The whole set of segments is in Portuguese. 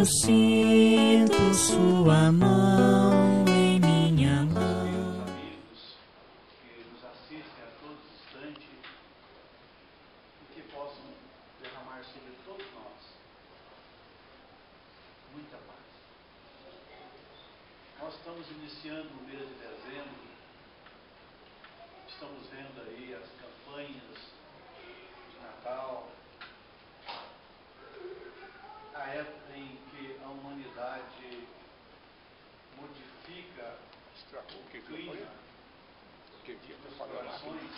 sinto sua mão em minha mão. Amigos que nos assistem a todo instante e que possam derramar sobre todos nós muita paz. Nós estamos iniciando o mês de dezembro, estamos vendo aí as campanhas de Natal, a época em que a humanidade modifica o clima das corações,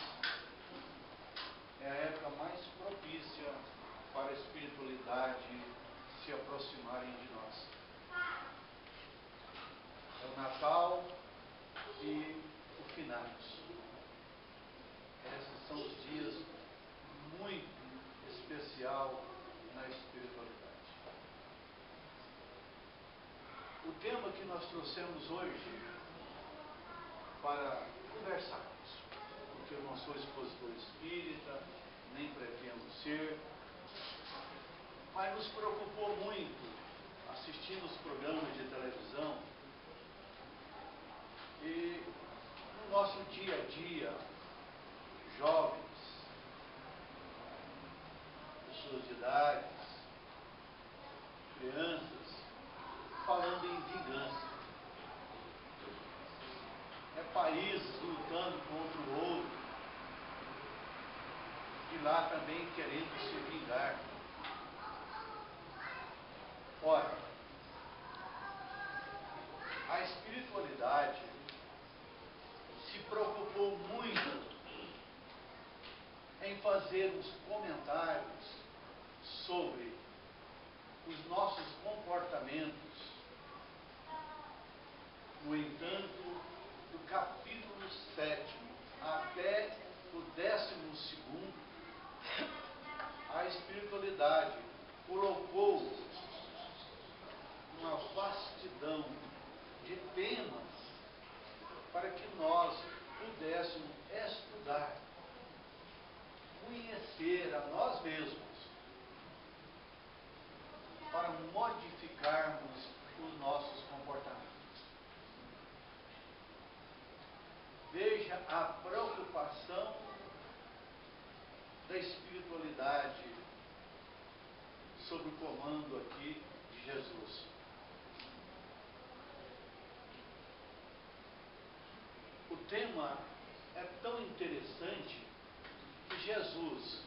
é a época mais propícia para a espiritualidade se aproximarem de nós. É o Natal e o Finados. Esses são os dias muito especial na espiritualidade. O tema que nós trouxemos hoje para conversarmos, porque eu não sou expositor espírita, nem pretendo ser, mas nos preocupou muito assistindo os programas de televisão e no nosso dia a dia, jovens, pessoas de idades, crianças, falando em vingança. É países lutando contra o outro, e lá também querendo se vingar. Ora, a espiritualidade se preocupou muito em fazer os comentários sobre os nossos comportamentos. No entanto, do capítulo 7 até o 12º, a espiritualidade colocou uma vastidão de temas para que nós pudéssemos estudar, conhecer a nós mesmos, para modificarmos os nossos comportamentos. Veja a preocupação da espiritualidade sob o comando aqui de Jesus. O tema é tão interessante que Jesus,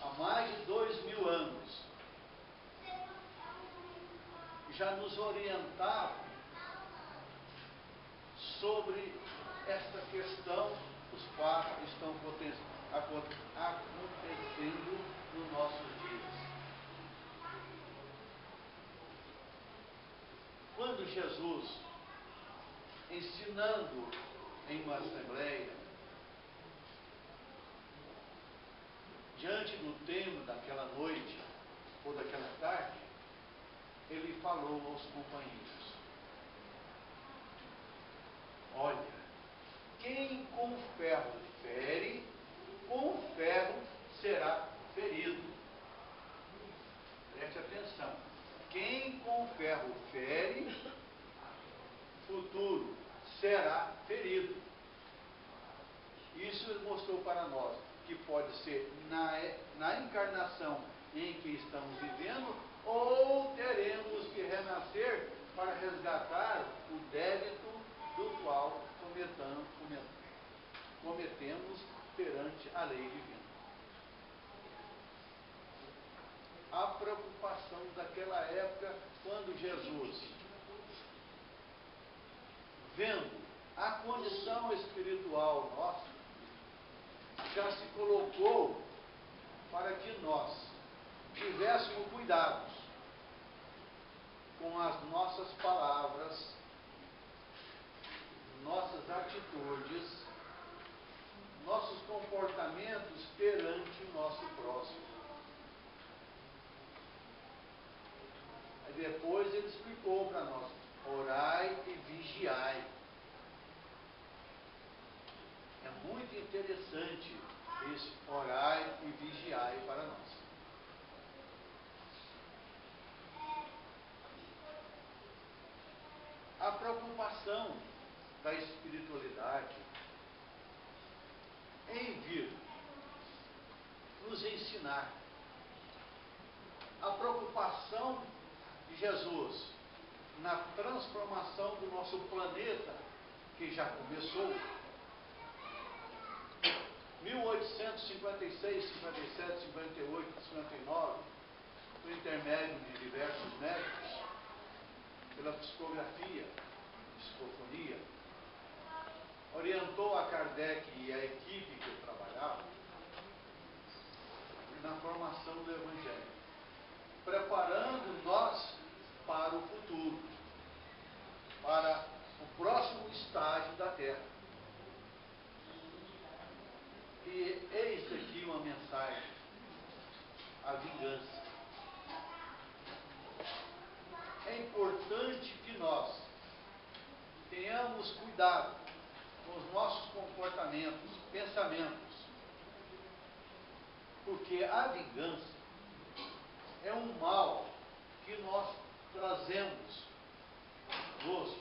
há mais de 2000 anos, já nos orientava sobre esta questão, os fatos estão acontecendo nos nossos dias. Quando Jesus, ensinando em uma assembleia, diante do tema daquela noite ou daquela tarde, ele falou aos companheiros: olha, quem com ferro fere, com ferro será ferido. Preste atenção. Quem com ferro fere, futuro será ferido. Isso mostrou para nós que pode ser na encarnação em que estamos vivendo, ou teremos que renascer para resgatar o débito do qual cometemos perante a lei divina. A preocupação daquela época, quando Jesus, vendo a condição espiritual nossa, já se colocou para que nós tivéssemos cuidados com as nossas palavras, nossas atitudes, nossos comportamentos perante o nosso próximo. Aí depois ele explicou para nós: orai e vigiai. É muito interessante esse orai e vigiai para nós. preocupação da espiritualidade em vir nos ensinar. A preocupação de Jesus na transformação do nosso planeta, que já começou, 1856, 57, 58, 59, por intermédio de diversos médicos, pela psicografia, psicofonia, orientou a Kardec e a equipe que trabalhava na formação do Evangelho, preparando nós para o futuro, para o próximo estágio da Terra. E eis aqui uma mensagem: a vingança. É importante que nós tenhamos cuidado com os nossos comportamentos, pensamentos, porque a vingança é um mal que nós trazemos conosco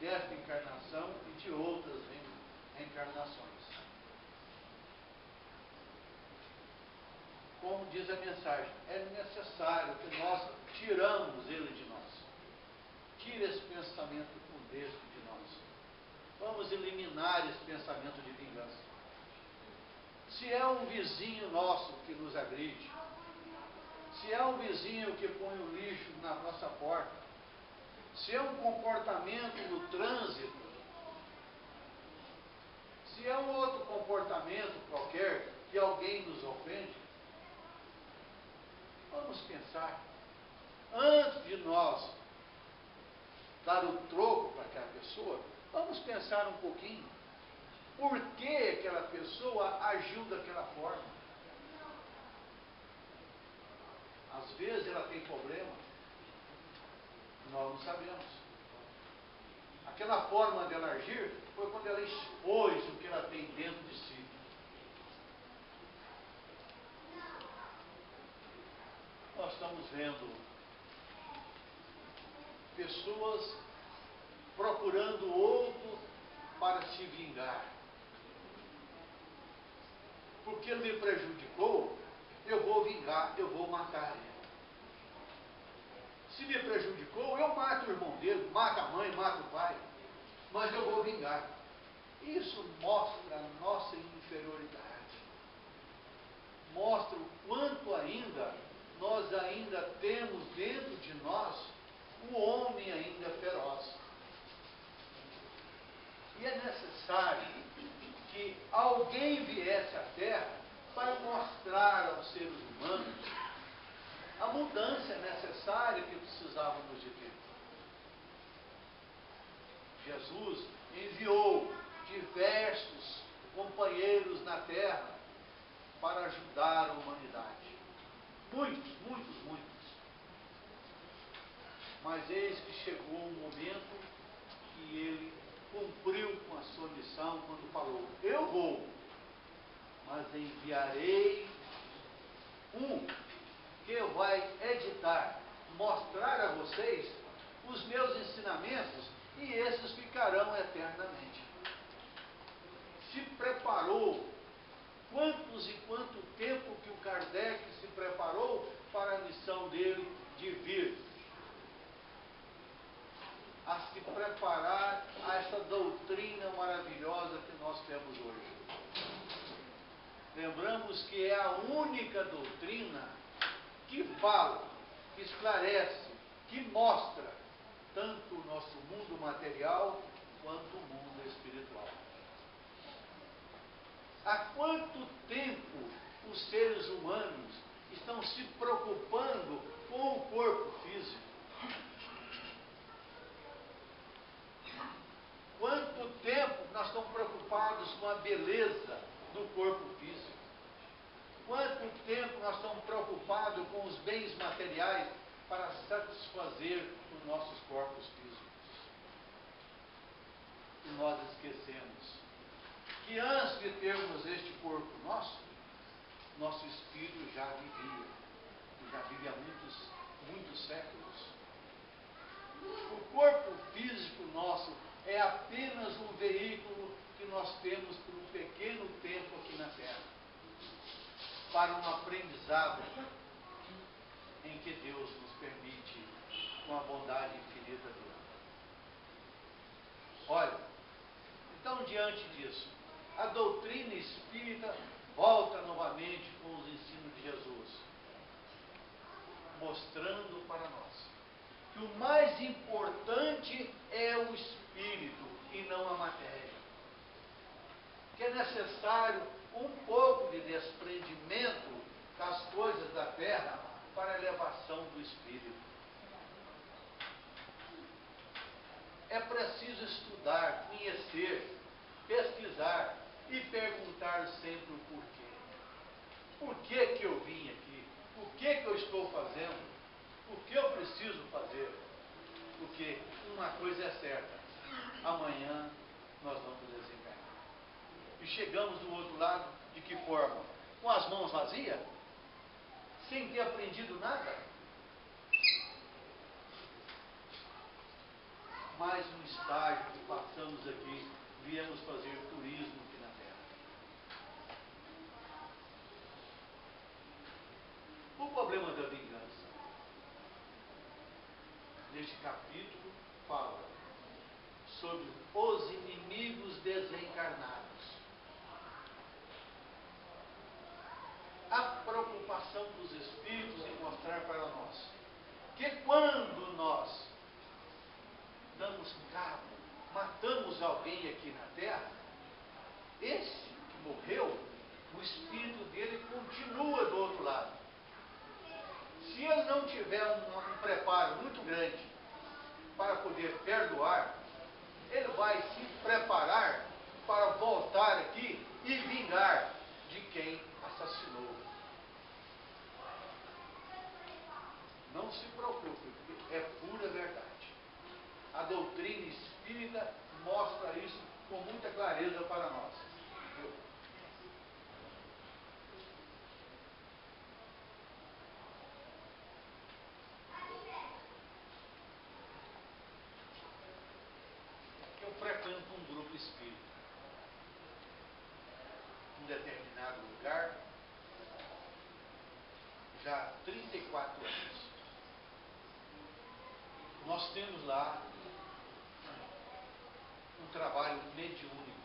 desta encarnação e de outras reencarnações. Como diz a mensagem, é necessário que nós tiramos ele de nós. Tire esse pensamento funesto de nós. Vamos eliminar esse pensamento de vingança. Se é um vizinho nosso que nos agride, se é um vizinho que põe o lixo na nossa porta, se é um comportamento no trânsito, se é um outro comportamento qualquer que alguém nos ofende, vamos pensar, antes de nós dar o troco para aquela pessoa, vamos pensar um pouquinho, por que aquela pessoa agiu daquela forma? Às vezes ela tem problema, nós não sabemos. Aquela forma dela agir foi quando ela expôs o que ela tem dentro de si. Nós estamos vendo pessoas procurando outro para se vingar. Porque ele me prejudicou, eu vou vingar, eu vou matar ele. Se me prejudicou, eu mato o irmão dele, mato a mãe, mato o pai, mas eu vou vingar. Isso mostra a nossa inferioridade. Mostra o quanto ainda nós ainda temos dentro de nós o homem ainda feroz. E é necessário que alguém viesse à Terra para mostrar aos seres humanos a mudança necessária que precisávamos de ter. Jesus enviou diversos companheiros na Terra para ajudar a humanidade. Muitos, muitos, muitos. Mas eis que chegou um momento que ele cumpriu com a sua missão quando falou: eu vou, mas enviarei um que vai editar, mostrar a vocês os meus ensinamentos, e esses ficarão eternamente. Se preparou. Quantos e quanto tempo que o Kardec se preparou para a missão dele de vir a se preparar a essa doutrina maravilhosa que nós temos hoje. Lembramos que é a única doutrina que fala, que esclarece, que mostra tanto o nosso mundo material quanto o mundo espiritual. Há quanto tempo os seres humanos estão se preocupando com o corpo físico? Quanto tempo nós estamos preocupados com a beleza do corpo físico? Quanto tempo nós estamos preocupados com os bens materiais para satisfazer os nossos corpos físicos? E nós esquecemos que antes de termos este corpo nosso, nosso espírito já vivia. Já vivia há muitos séculos. O corpo físico nosso é apenas um veículo que nós temos por um pequeno tempo aqui na Terra, para um aprendizado em que Deus nos permite, com a bondade infinita dele. Olha, então, diante disso, a doutrina espírita volta novamente com os ensinos de Jesus, mostrando para nós que o mais importante é o espírito e não a matéria. Que é necessário um pouco de desprendimento das coisas da terra para a elevação do espírito. É preciso estudar, conhecer, pesquisar e perguntar sempre o porquê. Por que que eu vim aqui? Por que que eu estou fazendo? Por que eu preciso fazer? Porque uma coisa é certa, amanhã nós vamos desencarnar. E chegamos do outro lado de que forma? Com as mãos vazias? Sem ter aprendido nada? Mais um estágio que passamos aqui, viemos fazer turismo aqui na Terra. O problema da vingança. Neste capítulo fala sobre os inimigos desencarnados. A preocupação dos espíritos em mostrar para nós que quando nós damos cabo, matamos alguém aqui na Terra, esse que morreu, o espírito dele continua do outro lado. Se ele não tiver um preparo muito grande para poder perdoar, ele vai se preparar para voltar aqui e vingar de quem assassinou. Não se preocupe, porque é pura verdade. A doutrina espírita mostra isso com muita clareza para nós. Eu frequento um grupo espírita, em determinado lugar, já há 34 anos. Nós temos lá um trabalho mediúnico,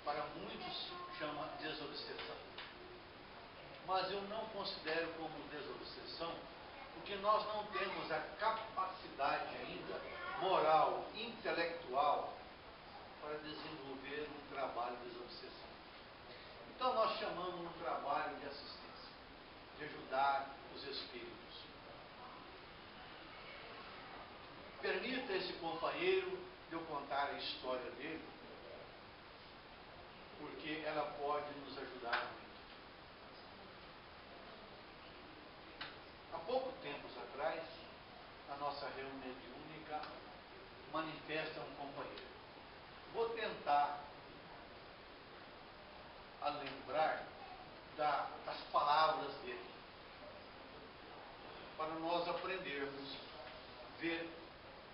para muitos chama desobsessão. Mas eu não considero como desobsessão, porque nós não temos a capacidade ainda moral, intelectual, para desenvolver um trabalho de desobsessão. Então nós chamamos um trabalho de assistência, de ajudar os espíritos. Permita esse companheiro eu contar a história dele, porque ela pode nos ajudar muito. Há pouco tempos atrás, na nossa reunião mediúnica, manifesta um companheiro. Vou tentar lembrar das palavras dele, para nós aprendermos, ver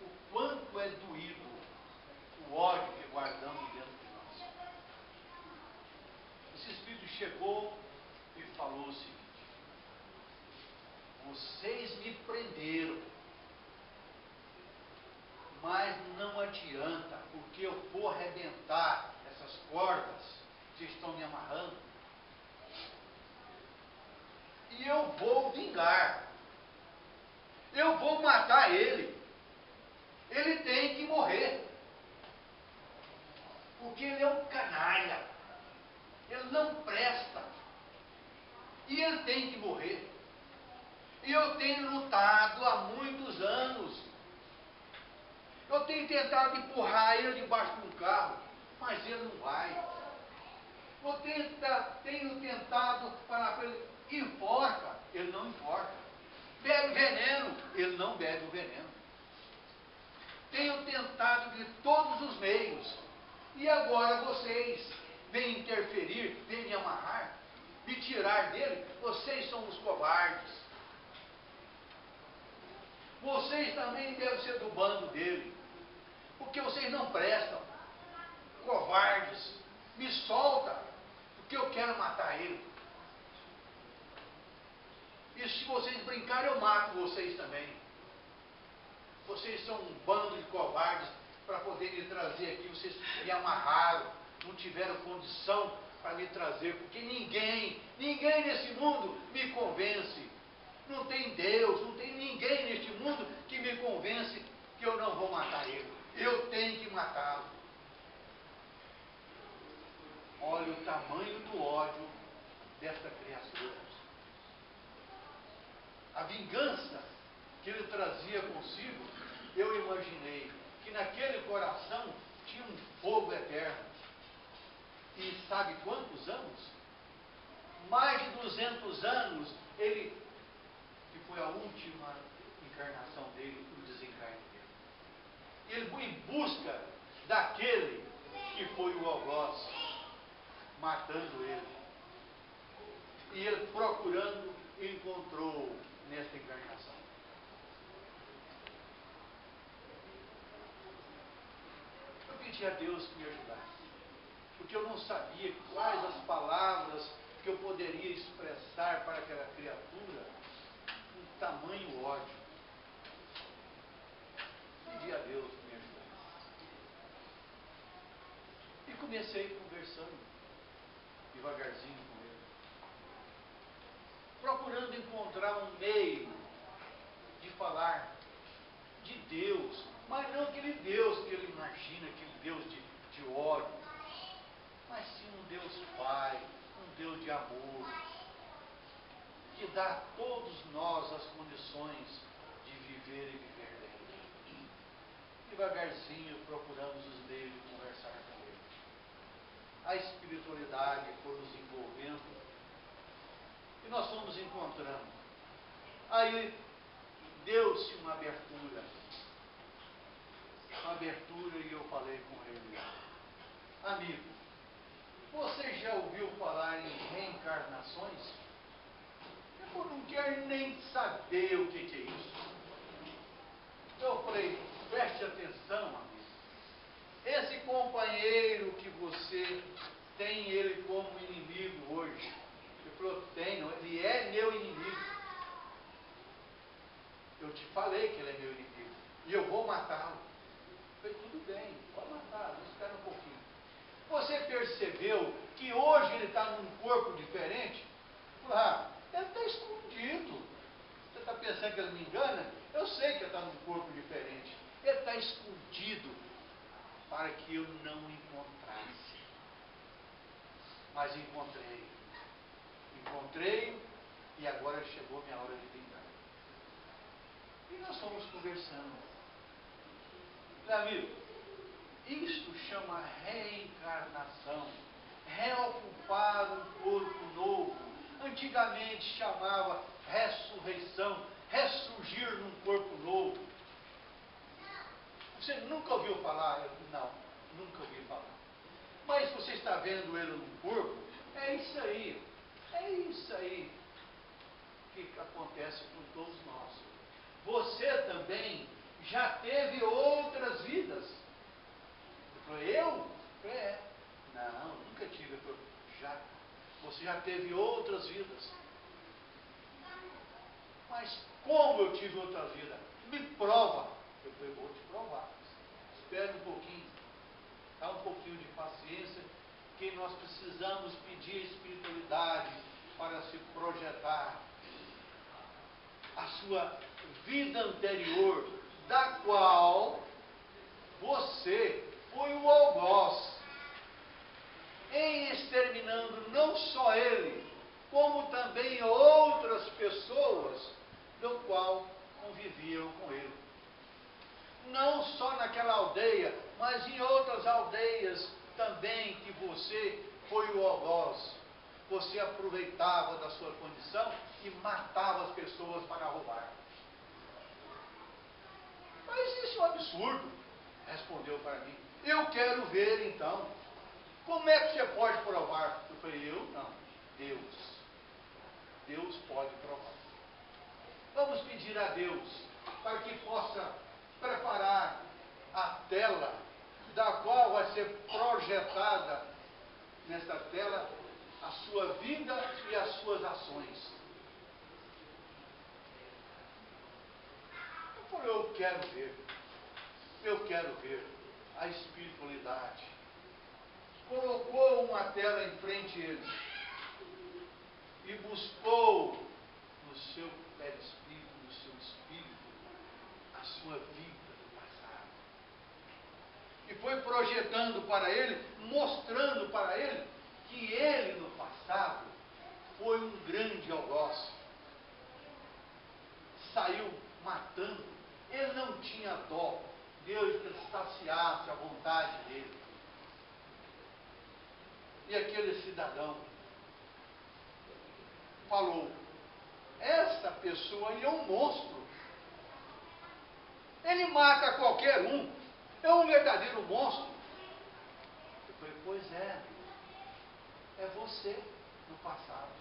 o quanto é doído o ódio que guardamos dentro de nós. Esse espírito chegou e falou o seguinte: vocês me prenderam, mas não adianta, porque eu vou arrebentar essas cordas que estão me amarrando e eu vou vingar. Eu vou matar ele. Ele tem que morrer. Porque ele é um canalha. Ele não presta. E ele tem que morrer. E eu tenho lutado há muitos anos. Eu tenho tentado empurrar ele debaixo de um carro, mas ele não vai. Eu tenho tentado falar para ele: enforca, ele não enforca. Bebe veneno, ele não bebe o veneno. Tenho tentado de todos os meios. E agora vocês vêm interferir, vêm me amarrar, me tirar dele. Vocês são os covardes. Vocês também devem ser do bando dele. porque vocês não prestam, covardes, me solta, porque eu quero matar ele. E se vocês brincarem, eu mato vocês também. Vocês são um bando de covardes para poder me trazer aqui. Vocês me amarraram, não tiveram condição para me trazer, porque ninguém nesse mundo me convence. Não tem Deus, não tem ninguém neste mundo que me convence que eu não vou matar ele. Eu tenho que matá-lo. Olha o tamanho do ódio desta criatura. A vingança que ele trazia consigo, eu imaginei que naquele coração tinha um fogo eterno. E sabe quantos anos? Mais de 200 anos, ele, que foi a última encarnação dele, o desencarne dele. Ele foi em busca daquele que foi o algoz, matando ele. E ele procurando, encontrou nesta encarnação. Eu pedi a Deus que me ajudasse, porque eu não sabia quais as palavras que eu poderia expressar para aquela criatura com tamanho ódio. Pedi a Deus que me ajudasse. E comecei conversando devagarzinho com ele, procurando encontrar um meio de falar de Deus, mas não aquele Deus que ele imagina, aquele Deus de ódio, mas sim um Deus Pai, um Deus de amor, que dá a todos nós as condições de viver e viver bem. Devagarzinho procuramos os meios de conversar com ele. A espiritualidade foi nos envolvendo e nós fomos encontrando. Aí deu-se uma abertura e eu falei com ele: amigo, você já ouviu falar em reencarnações? Eu não quero nem saber o que é isso. Eu falei: preste atenção, amigo. Esse companheiro que você tem ele como inimigo hoje, ele falou: tenho, ele é meu inimigo. Eu te falei que ele é meu inimigo e eu vou matá-lo. Eu falei: tudo bem, pode matar, mas espera um pouquinho. Você percebeu que hoje ele está num corpo diferente? Eu falei: ah, ele está escondido. Você está pensando que ele me engana? Eu sei que ele está num corpo diferente. Ele está escondido para que eu não encontrasse. Mas encontrei. Encontrei e agora chegou minha hora de vingar. E nós fomos conversando. Meu amigo, isto chama reencarnação. Reocupar um corpo novo. Antigamente chamava ressurreição. Ressurgir num corpo novo. Você nunca ouviu falar? Não, nunca ouvi falar. Mas você está vendo ele no corpo? É isso aí. É isso aí que acontece com todos nós. Você também já teve outras vidas. Eu? É. Não, nunca tive. Já. Você já teve outras vidas. Mas como eu tive outra vida? Me prova. Eu falei: vou te provar. Espere um pouquinho. Dá um pouquinho de paciência, que nós precisamos pedir a espiritualidade para se projetar. A sua vida anterior, da qual você foi o algoz, em exterminando não só ele, como também outras pessoas do qual conviviam com ele. Não só naquela aldeia, mas em outras aldeias também que você foi o algoz. Você aproveitava da sua condição e matava as pessoas para roubar. Mas isso é um absurdo, respondeu para mim. Eu quero ver então. Como é que você pode provar? Eu falei: eu não, Deus. Deus pode provar. Vamos pedir a Deus para que possa preparar a tela da qual vai ser projetada nessa tela a sua vida e as suas ações. Eu falei, eu quero ver a espiritualidade. Colocou uma tela em frente a ele e buscou no seu perispírito, no seu espírito, a sua vida do passado. E foi projetando para ele, mostrando para ele que ele no passado foi um grande algoz. Saiu matando, ele não tinha dó. Deus que ele saciasse a vontade dele. E aquele cidadão falou, esta pessoa aí é um monstro. Ele mata qualquer um. É um verdadeiro monstro. Eu falei, pois é, é você no passado.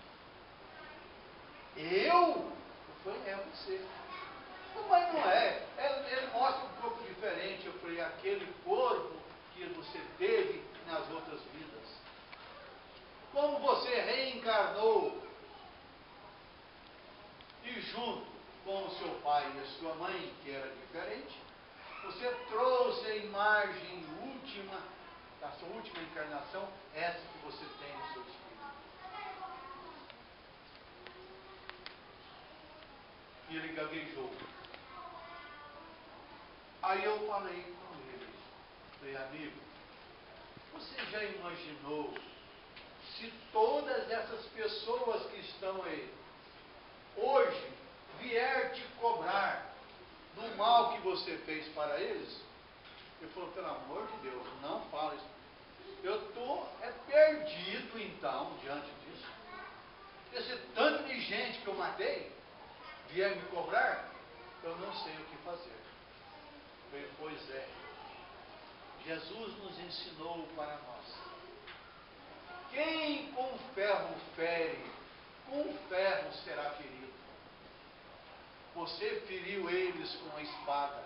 Eu falei, é você. Mas não é. Ele mostra um pouco diferente. Eu falei, aquele corpo que você teve nas outras vidas. Como você reencarnou e junto com o seu pai e a sua mãe, que era diferente, você trouxe a imagem última, da sua última encarnação, essa que você tem no seu espírito. E ele gaguejou. Aí eu falei com ele, falei, amigo, você já imaginou se todas essas pessoas que estão aí, hoje, vier te cobrar do mal que você fez para eles? Ele falou, pelo amor de Deus, não fala isso. Eu estou perdido então, diante disso. Esse tanto de gente que eu matei, vier me cobrar, eu não sei o que fazer. Eu falei, pois é, Jesus nos ensinou para nós. Quem com ferro fere, com ferro será ferido. Você feriu eles com a espada,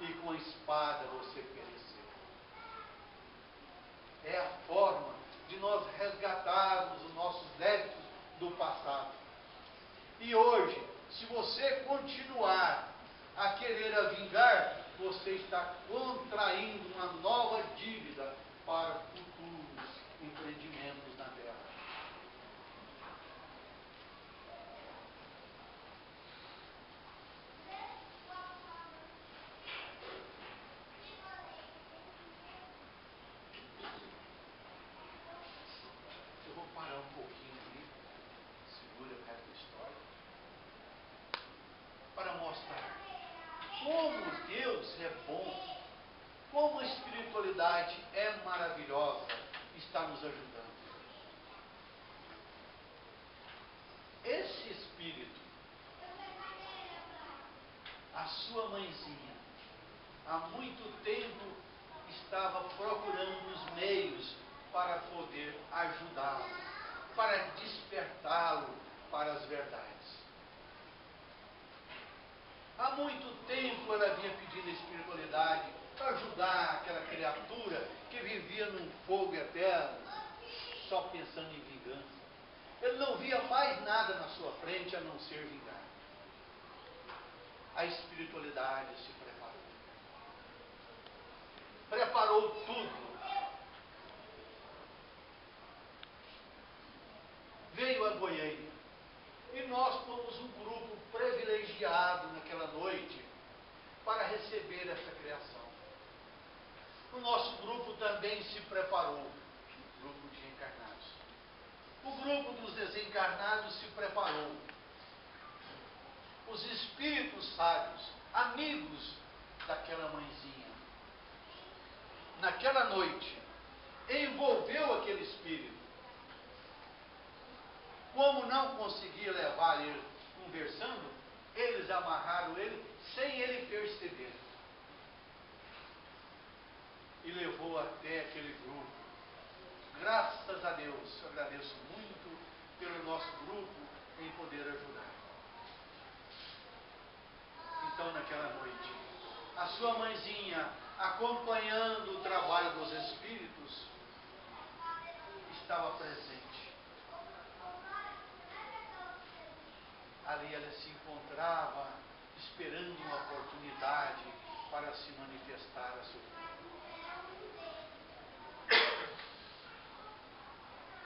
e com a espada você pereceu. É a forma de nós resgatarmos os nossos débitos do passado. E hoje, se você continuar a querer vingar, você está contraindo uma nova dívida para futuros empreendimentos na terra. Eu vou parar um pouquinho aqui, segura o resto da história, para mostrar como Deus é bom, como a espiritualidade é maravilhosa, está nos ajudando. Esse espírito, a sua mãezinha, há muito tempo estava procurando os meios para poder ajudá-lo, para despertá-lo para as verdades. Há muito tempo ela vinha pedindo a espiritualidade para ajudar aquela criatura que vivia num fogo eterno, só pensando em vingança. Ele não via mais nada na sua frente a não ser vingar. A espiritualidade se preparou. Preparou tudo. Veio a Goiânia. E nós fomos um grupo privilegiado naquela noite para receber essa criação. O nosso grupo também se preparou, o grupo de encarnados. O grupo dos desencarnados se preparou. Os espíritos sábios, amigos daquela mãezinha, naquela noite, envolveu aquele espírito. Como não conseguia levar ele conversando, eles amarraram ele sem ele perceber. E levou até aquele grupo. Graças a Deus, eu agradeço muito pelo nosso grupo em poder ajudar. Então, naquela noite, a sua mãezinha acompanhando o trabalho dos Espíritos, estava presente. Ali ela se encontrava esperando uma oportunidade para se manifestar a seu filho.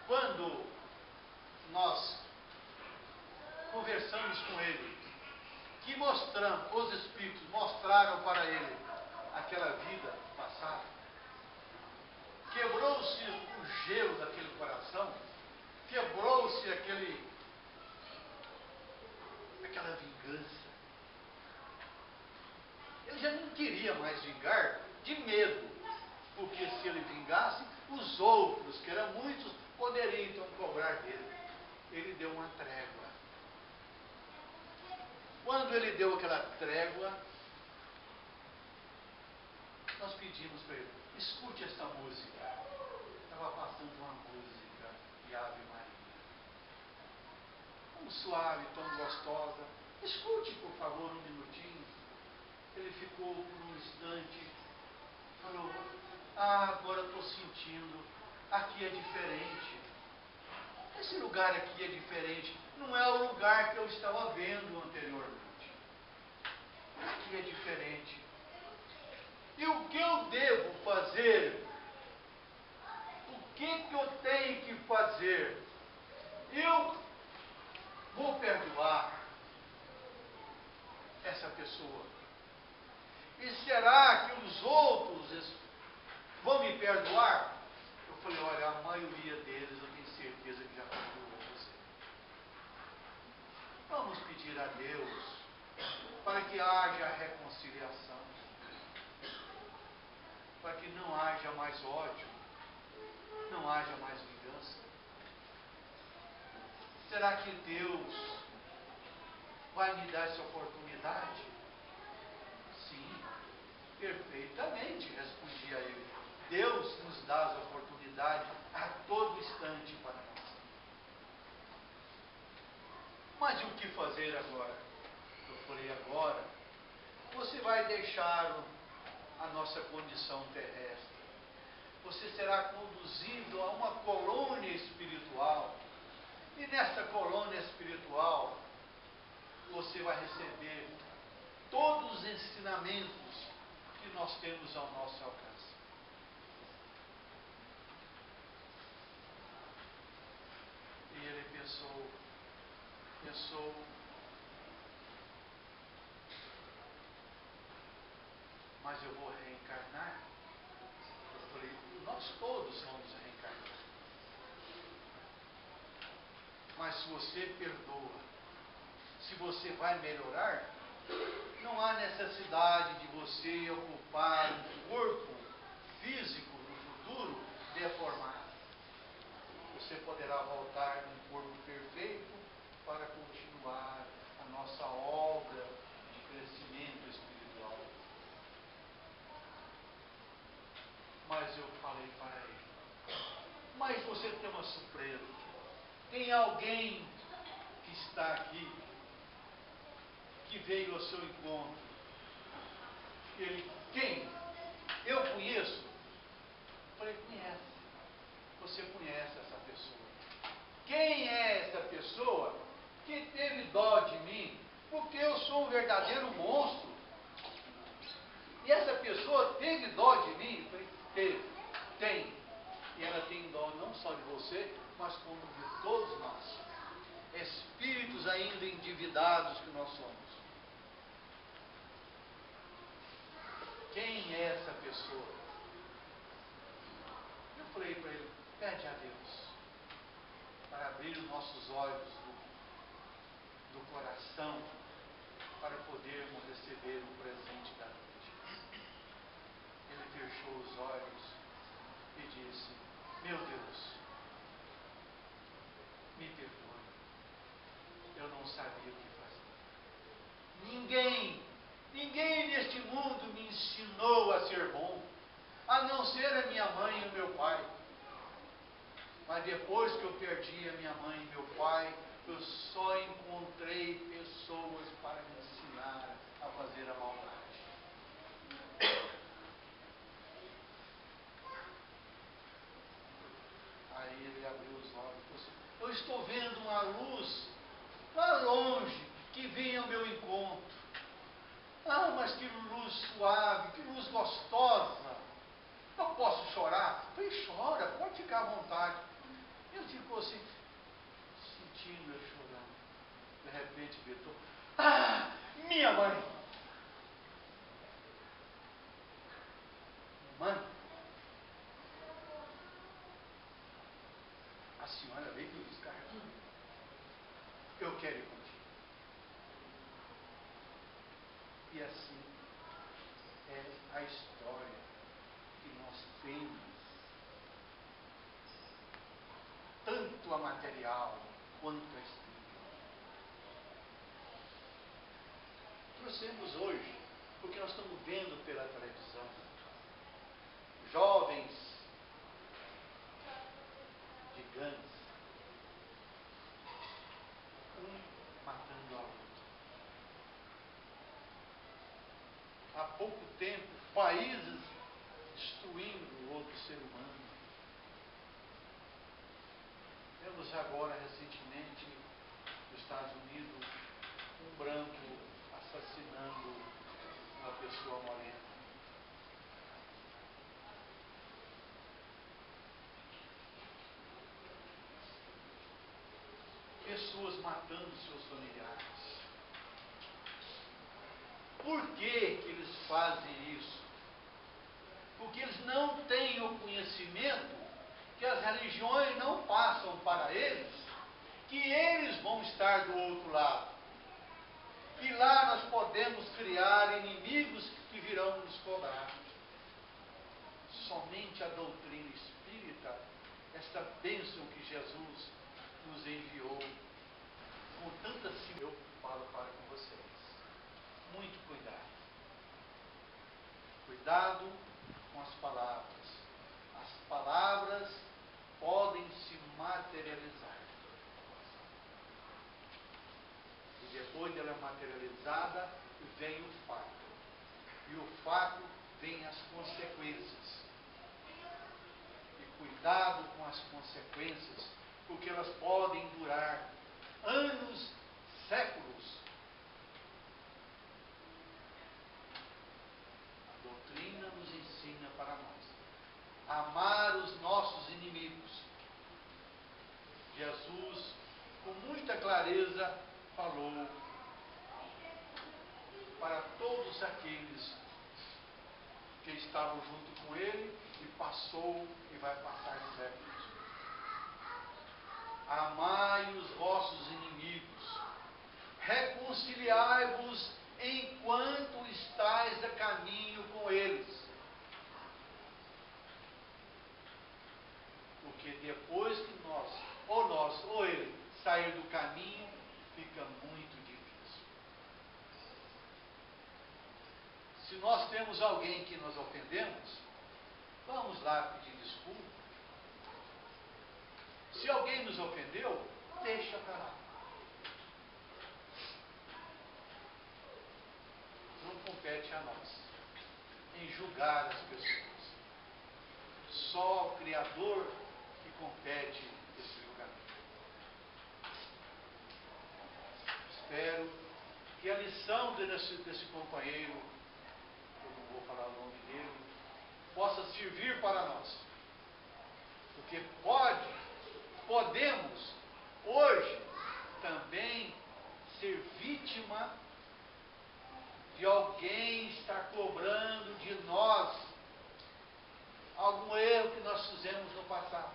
Quando nós conversamos com ele, que mostramos, os Espíritos mostraram para ele aquela vida passada, quebrou-se o gelo daquele coração, quebrou-se aquela vingança. Ele já não queria mais vingar de medo, porque se ele vingasse, os outros, que eram muitos, poderiam então cobrar dele. Ele deu uma trégua. Quando ele deu aquela trégua, nós pedimos para ele, escute esta música. Estava passando uma música de Ave Maria. Tão suave, tão gostosa. Escute, por favor, um minutinho. Ele ficou por um instante, falou, agora estou sentindo, aqui é diferente. Esse lugar aqui é diferente. Não é o lugar que eu estava vendo anteriormente. Aqui é diferente. E o que eu devo fazer? O que eu tenho que fazer? Eu vou perdoar essa pessoa. E será que os outros vão me perdoar? Eu falei, olha, a maioria deles eu tenho certeza que já perdoou você. Vamos pedir a Deus para que haja reconciliação, para que não haja mais ódio, não haja mais vingança. Será que Deus vai me dar essa oportunidade? Sim, perfeitamente, respondi a ele. Deus nos dá as oportunidades a todo instante para nós. Mas e o que fazer agora? Eu falei, agora você vai deixar a nossa condição terrestre. Você será conduzido a uma colônia espiritual. E nessa colônia espiritual, você vai receber todos os ensinamentos que nós temos ao nosso alcance. E ele pensou, mas eu vou reencarnar? Eu falei, nós todos vamos reencarnar. Mas se você perdoa, se você vai melhorar, não há necessidade de você ocupar um corpo físico no futuro deformado. Você poderá voltar num corpo perfeito para continuar a nossa obra de crescimento espiritual. Mas eu falei para ele, mas você tem uma surpresa. Tem alguém que está aqui, que veio ao seu encontro. Ele, quem? Eu conheço? Eu falei, conhece. Você conhece essa pessoa. Quem é essa pessoa que teve dó de mim? Porque eu sou um verdadeiro monstro. E essa pessoa teve dó de mim? Eu falei, tem. E ela tem dó não só de você, mas como de todos nós. Espíritos ainda endividados que nós somos. Quem é essa pessoa? Eu falei para ele, pede a Deus para abrir os nossos olhos do coração para podermos receber o presente da noite. Ele fechou os olhos e disse, meu Deus, me perdoe, eu não sabia o que fazer. Ninguém neste mundo me ensinou a ser bom, a não ser a minha mãe e o meu pai. Mas depois que eu perdi a minha mãe e meu pai, eu só encontrei pessoas para me ensinar a fazer a maldade. estou vendo uma luz lá longe que vinha ao meu encontro. Ah, mas que luz suave, que luz gostosa. Eu posso chorar? Eu falei, chora, pode ficar à vontade. Ele ficou assim, sentindo eu chorando. De repente gritou, ah, minha mãe! Mãe, a senhora veio me buscar aqui. Eu quero ir contigo. E assim é a história que nós temos, tanto a material quanto a espiritual. Trouxemos hoje, porque nós estamos vendo pela televisão, jovens gigantes, um matando a outra. Há pouco tempo, países destruindo o outro ser humano. Vemos agora, recentemente, nos Estados Unidos, um branco assassinando uma pessoa morena. Pessoas matando seus familiares. Por que eles fazem isso? Porque eles não têm o conhecimento que as religiões não passam para eles, que eles vão estar do outro lado. E lá nós podemos criar inimigos que virão nos cobrar. Somente a doutrina espírita, esta bênção que Jesus nos enviou, com tanta simplicidade, eu falo para com vocês. Muito cuidado. Cuidado com as palavras. As palavras podem se materializar. E depois dela materializada, vem o fato. E o fato vem as consequências. E cuidado com as consequências, porque elas podem durar anos, séculos. A doutrina nos ensina para nós amar os nossos inimigos. Jesus, com muita clareza, falou para todos aqueles que estavam junto com ele e passou e vai passar no séculos. Amai os vossos inimigos, reconciliai-vos enquanto estáis a caminho com eles. Porque depois que nós ou ele sair do caminho, fica muito difícil. Se nós temos alguém que nós ofendemos, vamos lá pedir desculpa. Se alguém nos ofendeu, deixa para lá. Não compete a nós em julgar as pessoas. Só o Criador que compete esse julgamento. Espero que a lição desse companheiro, eu não vou falar o nome dele, possa servir para nós. Porque podemos hoje também ser vítima de alguém estar cobrando de nós algum erro que nós fizemos no passado.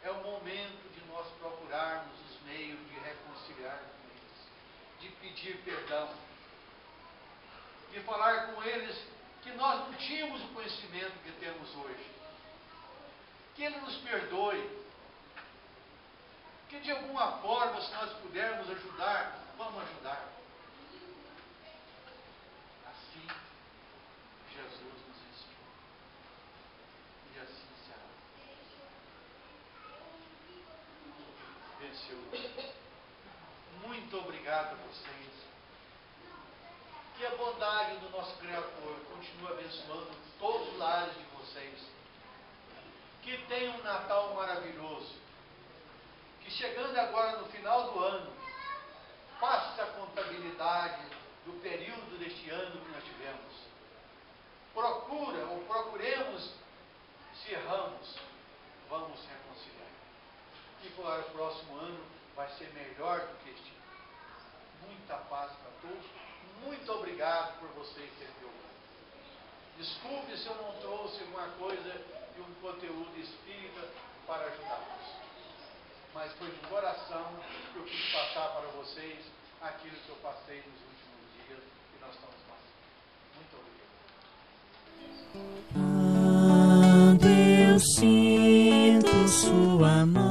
É o momento de nós procurarmos os meios de reconciliar com eles, de pedir perdão, de falar com eles que nós não tínhamos o conhecimento que temos hoje. Que Ele nos perdoe. Que de alguma forma, se nós pudermos ajudar, vamos ajudar. Assim, Jesus nos ensinou. E assim será. Venceu. Muito obrigado a vocês. Que a bondade do nosso Criador continue abençoando todos os lares de vocês. Que tenham um Natal maravilhoso. E chegando agora no final do ano, faça a contabilidade do período deste ano que nós tivemos. Procuremos, se erramos, vamos reconciliar. E para o próximo ano vai ser melhor do que este ano. Muita paz para todos. Muito obrigado por vocês terem me ouvido. Desculpe se eu não trouxe alguma coisa de um conteúdo espírita para ajudá-los. Mas foi de coração que eu quis passar para vocês aquilo que eu passei nos últimos dias e nós estamos passando. Muito obrigado. Quando eu sinto sua mão